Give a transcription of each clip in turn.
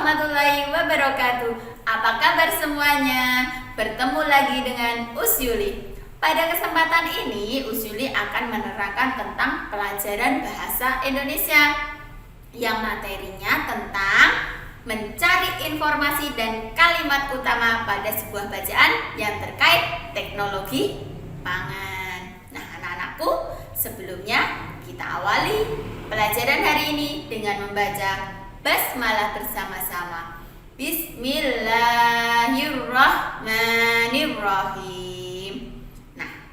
warahmatullahi wabarakatuh. Apa kabar semuanya? Bertemu lagi dengan Usyuli. Pada kesempatan ini, Usyuli akan menerangkan tentang pelajaran bahasa Indonesia yang materinya tentang mencari informasi dan kalimat utama pada sebuah bacaan yang terkait teknologi pangan. Nah, anak-anakku, sebelumnya kita awali pelajaran hari ini dengan membaca basmalah bersama-sama. Bismillahirrahmanirrahim. Nah,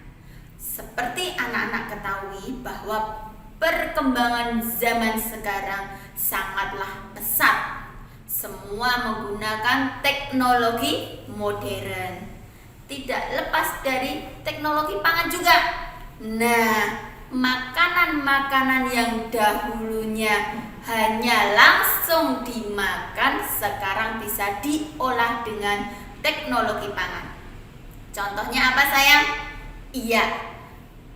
seperti anak-anak ketahui bahwa perkembangan zaman sekarang sangatlah pesat. Semua menggunakan teknologi modern. Tidak lepas dari teknologi pangan juga. Nah, makanan-makanan yang dahulunya hanya langsung dimakan sekarang bisa diolah dengan teknologi pangan. Contohnya apa sayang? Iya,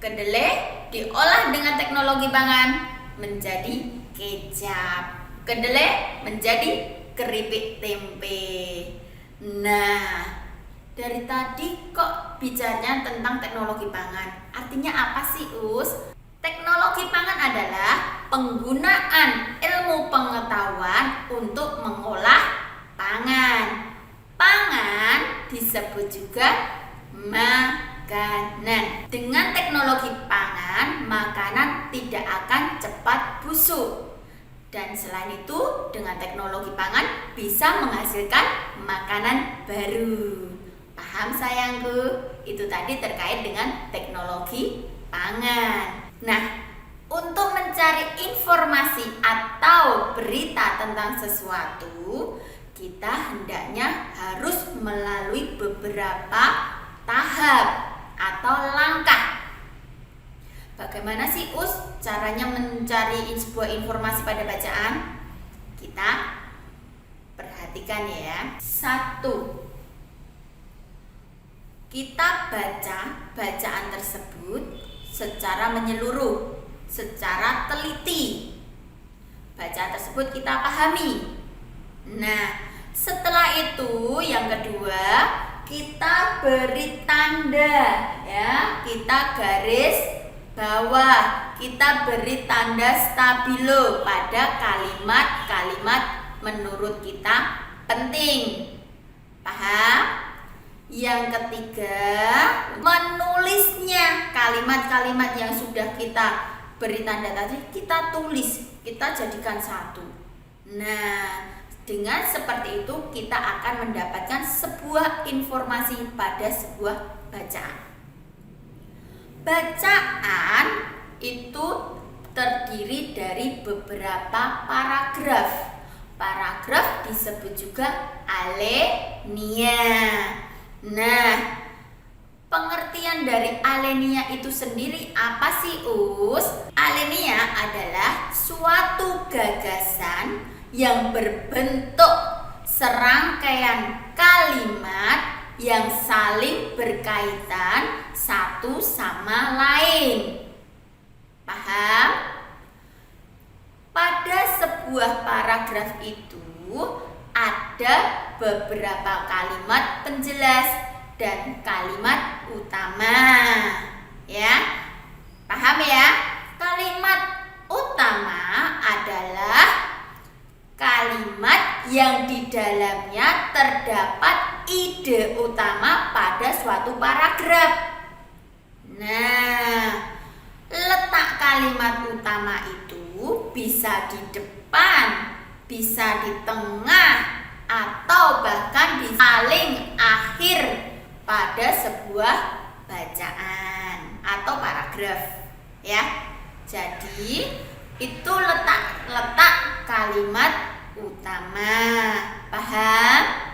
kedelai diolah dengan teknologi pangan menjadi kecap. Kedelai menjadi keripik tempe. Nah, dari tadi kok bicaranya tentang teknologi pangan. Artinya apa sih, Us? Teknologi pangan adalah penggunaan ilmu pengetahuan untuk mengolah pangan. Pangan disebut juga makanan. Dengan teknologi pangan, makanan tidak akan cepat busuk. Dan selain itu, dengan teknologi pangan bisa menghasilkan makanan baru. Paham sayangku? Itu tadi terkait dengan teknologi pangan. Nah, untuk mencari informasi atau berita tentang sesuatu, kita hendaknya harus melalui beberapa tahap atau langkah. Bagaimana sih Us caranya mencari sebuah informasi pada bacaan? Kita perhatikan ya. 1. Kita baca bacaan tersebut secara menyeluruh, secara teliti. Bacaan tersebut kita pahami. Nah, setelah itu yang kedua, kita beri tanda ya, kita garis bawah, kita beri tanda stabilo pada kalimat-kalimat menurut kita penting. Paham? Yang ketiga, menulisnya. Kalimat-kalimat yang sudah kita beri tanda tadi kita tulis, kita jadikan satu. Nah, dengan seperti itu kita akan mendapatkan sebuah informasi pada sebuah bacaan. Bacaan itu terdiri dari beberapa paragraf. Paragraf disebut juga alinea. Nah, pengertian dari alinea itu sendiri apa sih, Us? Alinea adalah suatu gagasan yang berbentuk serangkaian kalimat yang saling berkaitan satu sama lain. Paham? Pada sebuah paragraf itu ada beberapa kalimat penjelas dan kalimat utama. Ya. Paham ya? Kalimat utama adalah kalimat yang di dalamnya terdapat ide utama pada suatu paragraf. Nah, letak kalimat utama itu bisa di depan, bisa di tengah, atau bahkan di paling akhir pada sebuah bacaan atau paragraf ya. Jadi itu letak kalimat utama. Paham?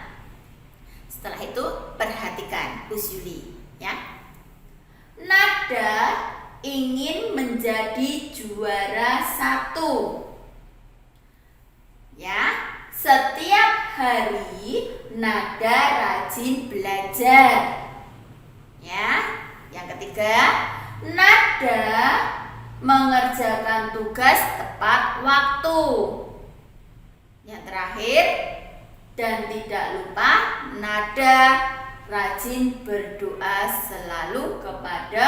Setelah itu perhatikan Usyuli ya. Nada ingin menjadi juara 1. Ya, setiap hari Nada rajin belajar. Ya, yang ketiga, Nada mengerjakan tugas tepat waktu. Yang terakhir, Dan tidak lupa nada rajin berdoa selalu kepada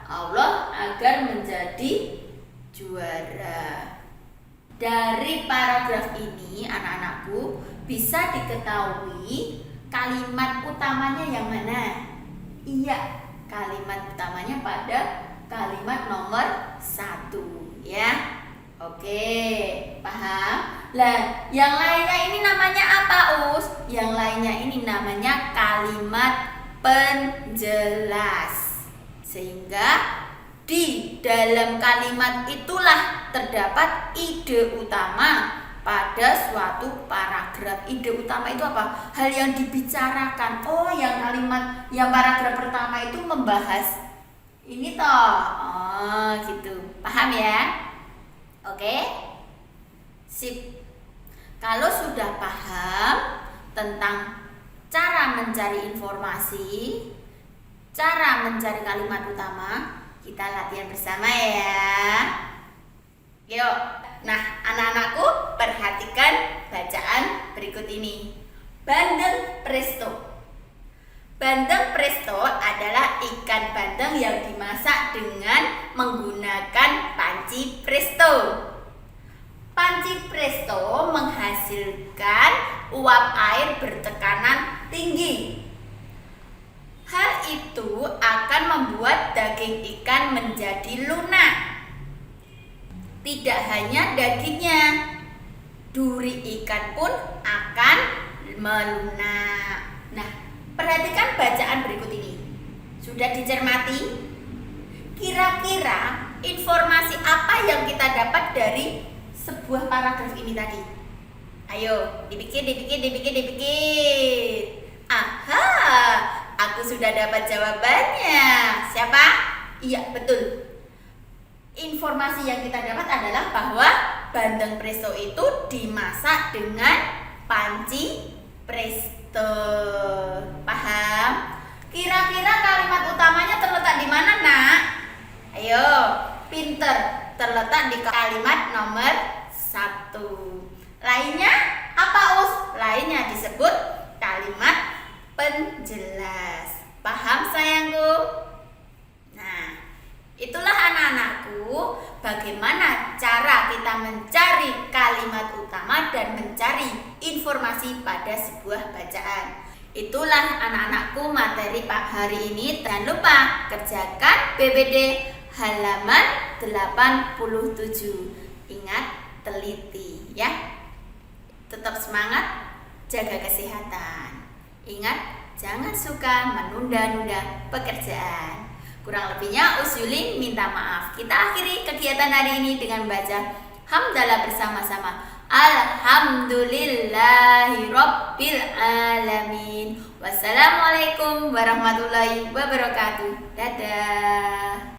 Allah agar menjadi juara. Dari paragraf ini anak-anakku bisa diketahui kalimat utamanya yang mana? Iya, kalimat utamanya pada kalimat nomor 1 ya. Oke, paham? Lah, yang lainnya ini namanya apa, Us? Yang lainnya ini namanya kalimat penjelas. Sehingga di dalam kalimat itulah terdapat ide utama pada suatu paragraf. Ide utama itu apa? Hal yang dibicarakan. Oh, yang paragraf pertama itu membahas ini toh. Oh, gitu. Paham ya? Oke? Sip. Kalau sudah paham tentang cara mencari informasi, cara mencari kalimat utama, kita latihan bersama ya. Yuk. Nah, anak-anakku perhatikan bacaan berikut ini. Bandeng presto. Bandeng presto adalah ikan bandeng yang dimasak dengan menggunakan panci presto. Panci presto menghasilkan uap air bertekanan tinggi. Hal itu akan membuat daging ikan menjadi lunak. Tidak hanya dagingnya, duri ikan pun akan melunak. Nah, perhatikan bacaan berikut ini. Sudah dicermati? Kira-kira informasi apa yang kita dapat dari sebuah paragraf ini tadi? Ayo, dipikir. Aha, aku sudah dapat jawabannya. Siapa? Iya, betul. Informasi yang kita dapat adalah bahwa bandeng presto itu dimasak dengan panci presto. Paham? Kira-kira kalimat utamanya terletak di mana, Nak? Ayo, pinter. Terletak di kalimat nomor 1. Lainnya apa, Us? Lainnya disebut kalimat penjelas. Paham, sayangku? Nah, itulah anak-anakku bagaimana cara kita mencari kalimat utama dan mencari informasi pada sebuah bacaan. Itulah anak-anakku materi hari ini. Jangan lupa kerjakan PPD halaman 87. Ingat, teliti ya. Tetap semangat, jaga kesehatan. Ingat, jangan suka menunda-nunda pekerjaan. Kurang lebihnya Usyuli minta maaf. Kita akhiri kegiatan hari ini dengan baca hamdalah bersama-sama. Alhamdulillahirabbil alamin. Wassalamualaikum warahmatullahi wabarakatuh. Dadah.